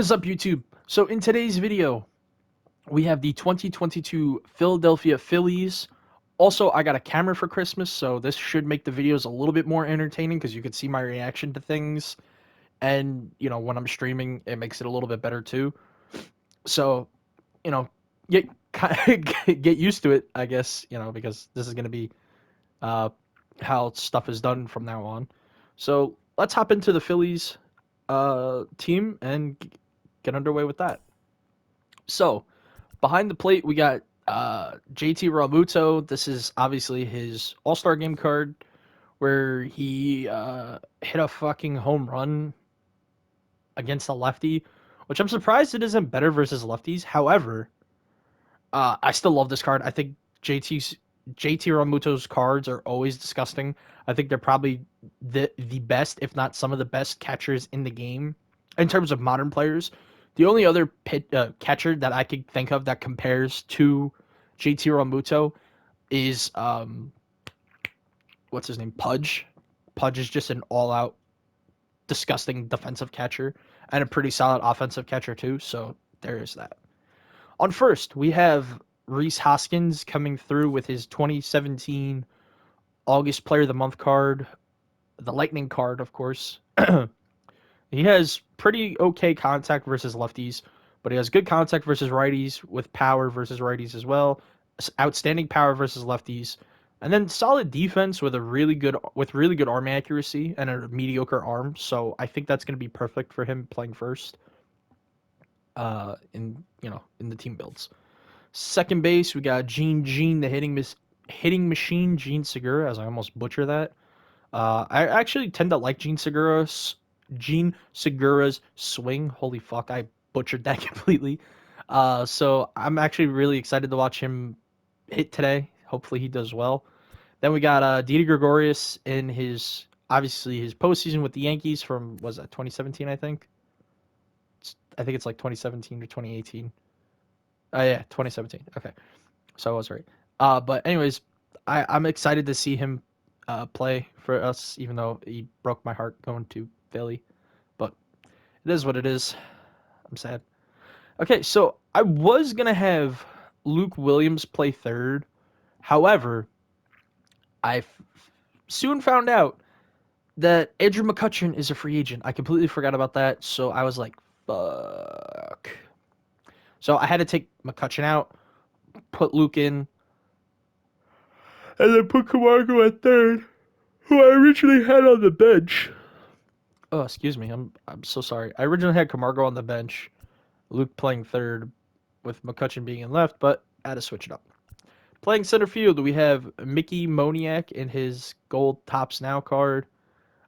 is up, YouTube? So in today's video, we have the 2022 Philadelphia Phillies. Also, I got a camera for Christmas, so this should make the videos a little bit more entertaining because you can see my reaction to things. And, when I'm streaming, it makes it a little bit better too. So, you know, get get used to it, I guess, because this is going to be uh, how stuff is done from now on. So let's hop into the Phillies team and get underway with that. So, behind the plate, we got JT Ramuto. This is obviously his All Star game card where he hit a fucking home run against a lefty, which I'm surprised it isn't better versus lefties. However, I still love this card. I think JT Ramuto's cards are always disgusting. I think they're probably the best, if not some of the best catchers in the game in terms of modern players. The only other catcher that I could think of that compares to JT Ramuto is what's his name? Pudge. Pudge is just an all-out disgusting defensive catcher and a pretty solid offensive catcher too. So there is that. On first, we have Rhys Hoskins coming through with his 2017 August Player of the Month card, the Lightning card, of course. He has pretty okay contact versus lefties, but he has good contact versus righties with power versus righties as well. Outstanding power versus lefties, and then solid defense with really good arm accuracy and a mediocre arm. So I think that's going to be perfect for him playing first. In the team builds. Second base, we got Gene, the hitting machine, Gene Segura, as I almost butcher that. I actually tend to like Gene Segura's swing. Holy fuck, I butchered that completely. So I'm actually really excited to watch him hit today. Hopefully he does well. Then we got Didi Gregorius in obviously his postseason with the Yankees from, was that 2017, I think? I think it's like 2017 or 2018. Oh yeah, 2017. Okay, so I was right. But anyways, I'm excited to see him play for us, even though he broke my heart going to Philly. But it is what it is. I'm sad. Okay, so I was gonna have Luke Williams play third. However, soon found out that Andrew McCutchen is a free agent. I completely forgot about that, so I was like, fuck. So I had to take McCutchen out, put Luke in, and then put Camargo at third, who I originally had on the bench. Oh, excuse me. I'm so sorry. I originally had Camargo on the bench, Luke playing third, with McCutchen being in left, but I had to switch it up. Playing center field, we have Mickey Moniak in his gold Tops Now card.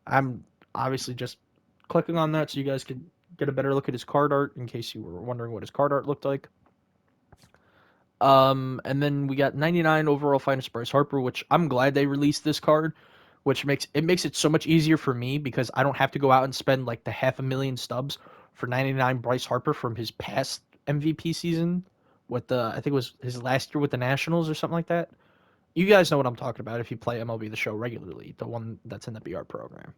I'm obviously just clicking on that so you guys can get a better look at his card art in case you were wondering what his card art looked like. And then we got 99 overall finest Bryce Harper, which I'm glad they released this card, which makes it so much easier for me because I don't have to go out and spend like the 500,000 stubs for 99 Bryce Harper from his past MVP season with I think it was his last year with the Nationals or something like that. You guys know what I'm talking about if you play MLB The Show regularly, the one that's in the BR program.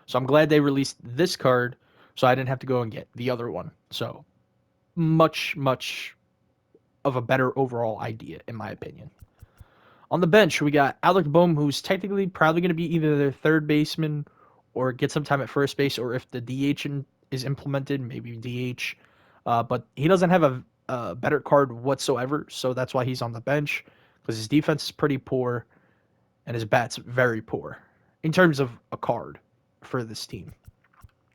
So I'm glad they released this card so I didn't have to go and get the other one. So much of a better overall idea, in my opinion. On the bench, we got Alec Boom, who's technically probably going to be either their third baseman or get some time at first base, or if the DH is implemented, maybe DH. But he doesn't have a better card whatsoever, so that's why he's on the bench, because his defense is pretty poor and his bat's very poor in terms of a card for this team.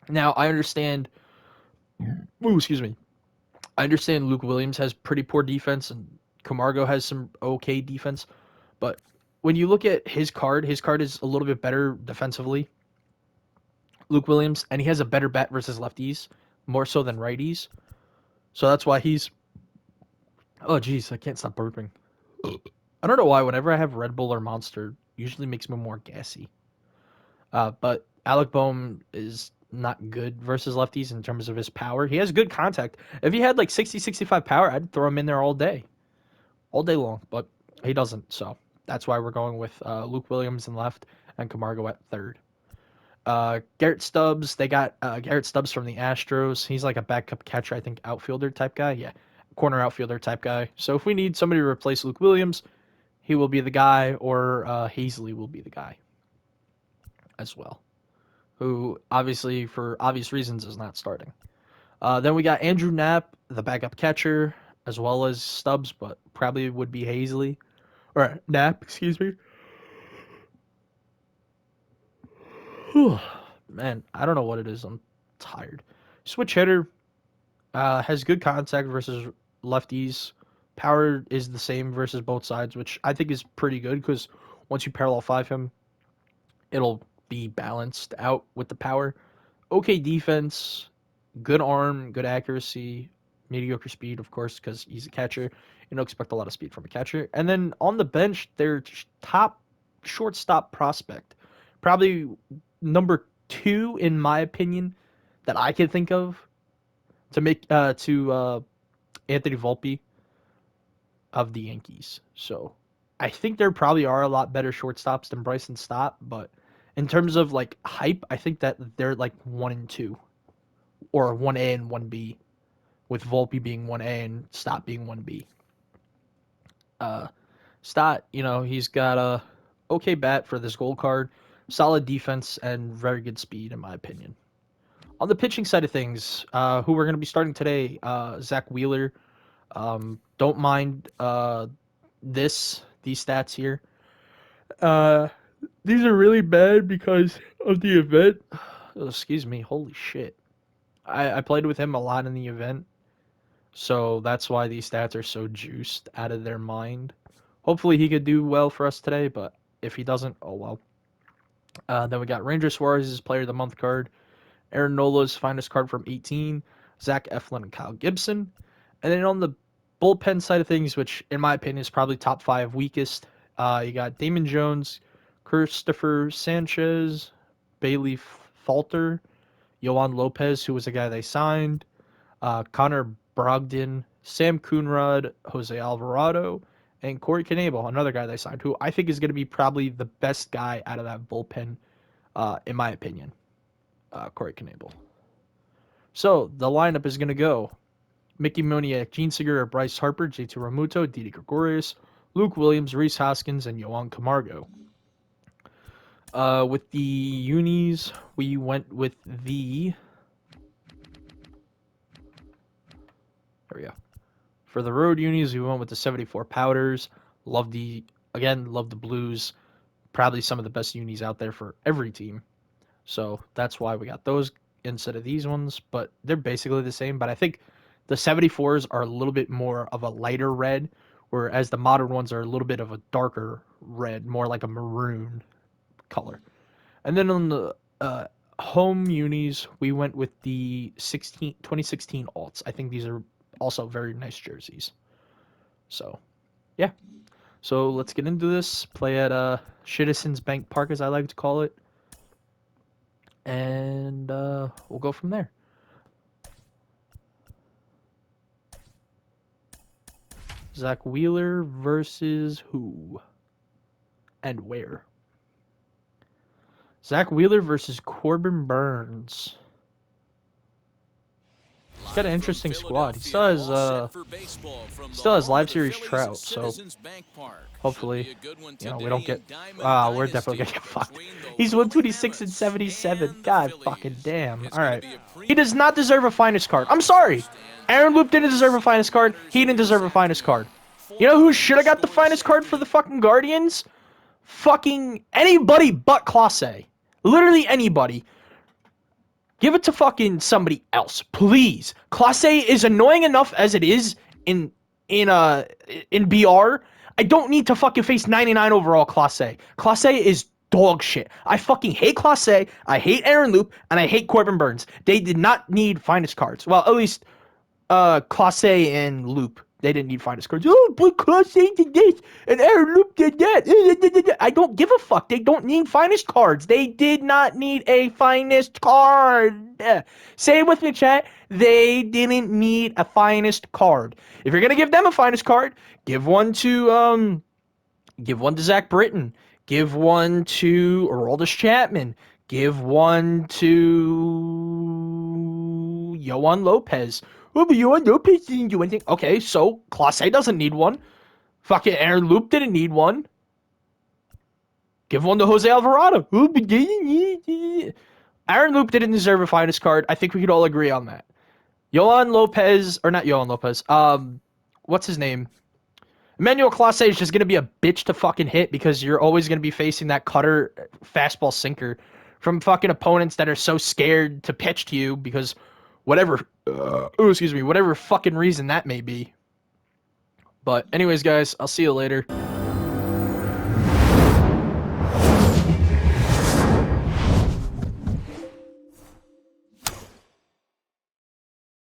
Now, I understand. Ooh, excuse me. I understand Luke Williams has pretty poor defense and Camargo has some okay defense, but when you look at his card is a little bit better defensively. Luke Williams, and he has a better bat versus lefties, more so than righties. So that's why he's. Oh, geez, I can't stop burping. I don't know why. Whenever I have Red Bull or Monster, usually makes me more gassy. But Alec Bohm is not good versus lefties in terms of his power. He has good contact. If he had like 60, 65 power, I'd throw him in there all day long. But he doesn't. So that's why we're going with Luke Williams in left and Camargo at third. Garrett Stubbs, they got Garrett Stubbs from the Astros. He's like a backup catcher, I think, outfielder type guy. Yeah, corner outfielder type guy. So if we need somebody to replace Luke Williams, he will be the guy, or Hazley will be the guy as well, who obviously, for obvious reasons, is not starting. Then we got Andrew Knapp, the backup catcher, as well as Stubbs, but probably would be Hazley. Or Knapp, excuse me. Man, I don't know what it is. I'm tired. Switch hitter has good contact versus lefties. Power is the same versus both sides, which I think is pretty good because once you parallel five him, it'll be balanced out with the power. Okay defense, good arm, good accuracy, mediocre speed, of course, because he's a catcher. You don't expect a lot of speed from a catcher. And then on the bench, their top shortstop prospect, probably number two in my opinion, that I can think of to make to Anthony Volpe of the Yankees. So I think there probably are a lot better shortstops than Bryson Stott, but in terms of like hype, I think that they're like 1 and 2 or 1A and 1B, with Volpe being 1A and Stott being 1B. Uh, Stott, he's got a okay bat for this gold card, solid defense, and very good speed, in my opinion. On the pitching side of things, who we're going to be starting today, Zach Wheeler. Don't mind these stats here. Uh, these are really bad because of the event. Oh, excuse me. Holy shit. I played with him a lot in the event, so that's why these stats are so juiced out of their mind. Hopefully he could do well for us today, but if he doesn't, oh well. Then we got Ranger Suarez's Player of the Month card, Aaron Nola's finest card from 18, Zach Eflin and Kyle Gibson. And then on the bullpen side of things, which in my opinion is probably top 5 weakest, you got Damon Jones, Christopher Sanchez, Bailey Falter, Yohan Lopez, who was a guy they signed, Connor Brogdon, Sam Coonrod, Jose Alvarado, and Corey Knebel, another guy they signed, who I think is going to be probably the best guy out of that bullpen, in my opinion, Corey Knebel. So the lineup is going to go Mickey Moniak, Gene Segura, Bryce Harper, J.T. Ramuto, Didi Gregorius, Luke Williams, Rhys Hoskins, and Yohan Camargo. With the unis, we went with the... There we go. For the road unis, we went with the 74 powders. Love the blues. Probably some of the best unis out there for every team. So that's why we got those instead of these ones. But they're basically the same. But I think the 74s are a little bit more of a lighter red, whereas the modern ones are a little bit of a darker red, more like a maroon color. And then on the home unis, we went with the 2016 alts. I think these are also very nice jerseys. So, yeah. So let's get into this. Play at Citizens Bank Park, as I like to call it. And we'll go from there. Zach Wheeler versus who? And where? Zach Wheeler versus Corbin Burns. He's got an interesting squad. He still has live series Trout, so hopefully, we don't get. We're definitely gonna get fucked. He's 126 and 77. God fucking damn. All right, he does not deserve a finest card. I'm sorry, Aaron Loop didn't deserve a finest card. He didn't deserve a finest card. You know who should have got the finest card for the fucking Guardians? Fucking anybody but Clase. Literally anybody. Give it to fucking somebody else, please. Clase is annoying enough as it is in BR. I don't need to fucking face 99 overall Clase. Clase is dog shit. I fucking hate Clase. I hate Aaron Loop, and I hate Corbin Burns. They did not need finest cards. Well, at least Clase and Loop. They didn't need finest cards. Oh, but Clase did this, and Aaron Loop did that. I don't give a fuck. They don't need finest cards. They did not need a finest card. Say it with me, chat. They didn't need a finest card. If you're gonna give them a finest card, give one to Zach Britton. Give one to Aroldis Chapman. Give one to Yohan Lopez. Oh, but Yohan Lopez didn't do anything. Okay, so Clase doesn't need one. Fucking Aaron Loop didn't need one. Give one to Jose Alvarado. Oh, but Aaron Loop didn't deserve a finest card. I think we could all agree on that. Yohan Lopez, or not Yohan Lopez. What's his name? Emmanuel Clase is just gonna be a bitch to fucking hit because you're always gonna be facing that cutter, fastball, sinker from fucking opponents that are so scared to pitch to you because whatever, whatever fucking reason that may be. But anyways, guys, I'll see you later.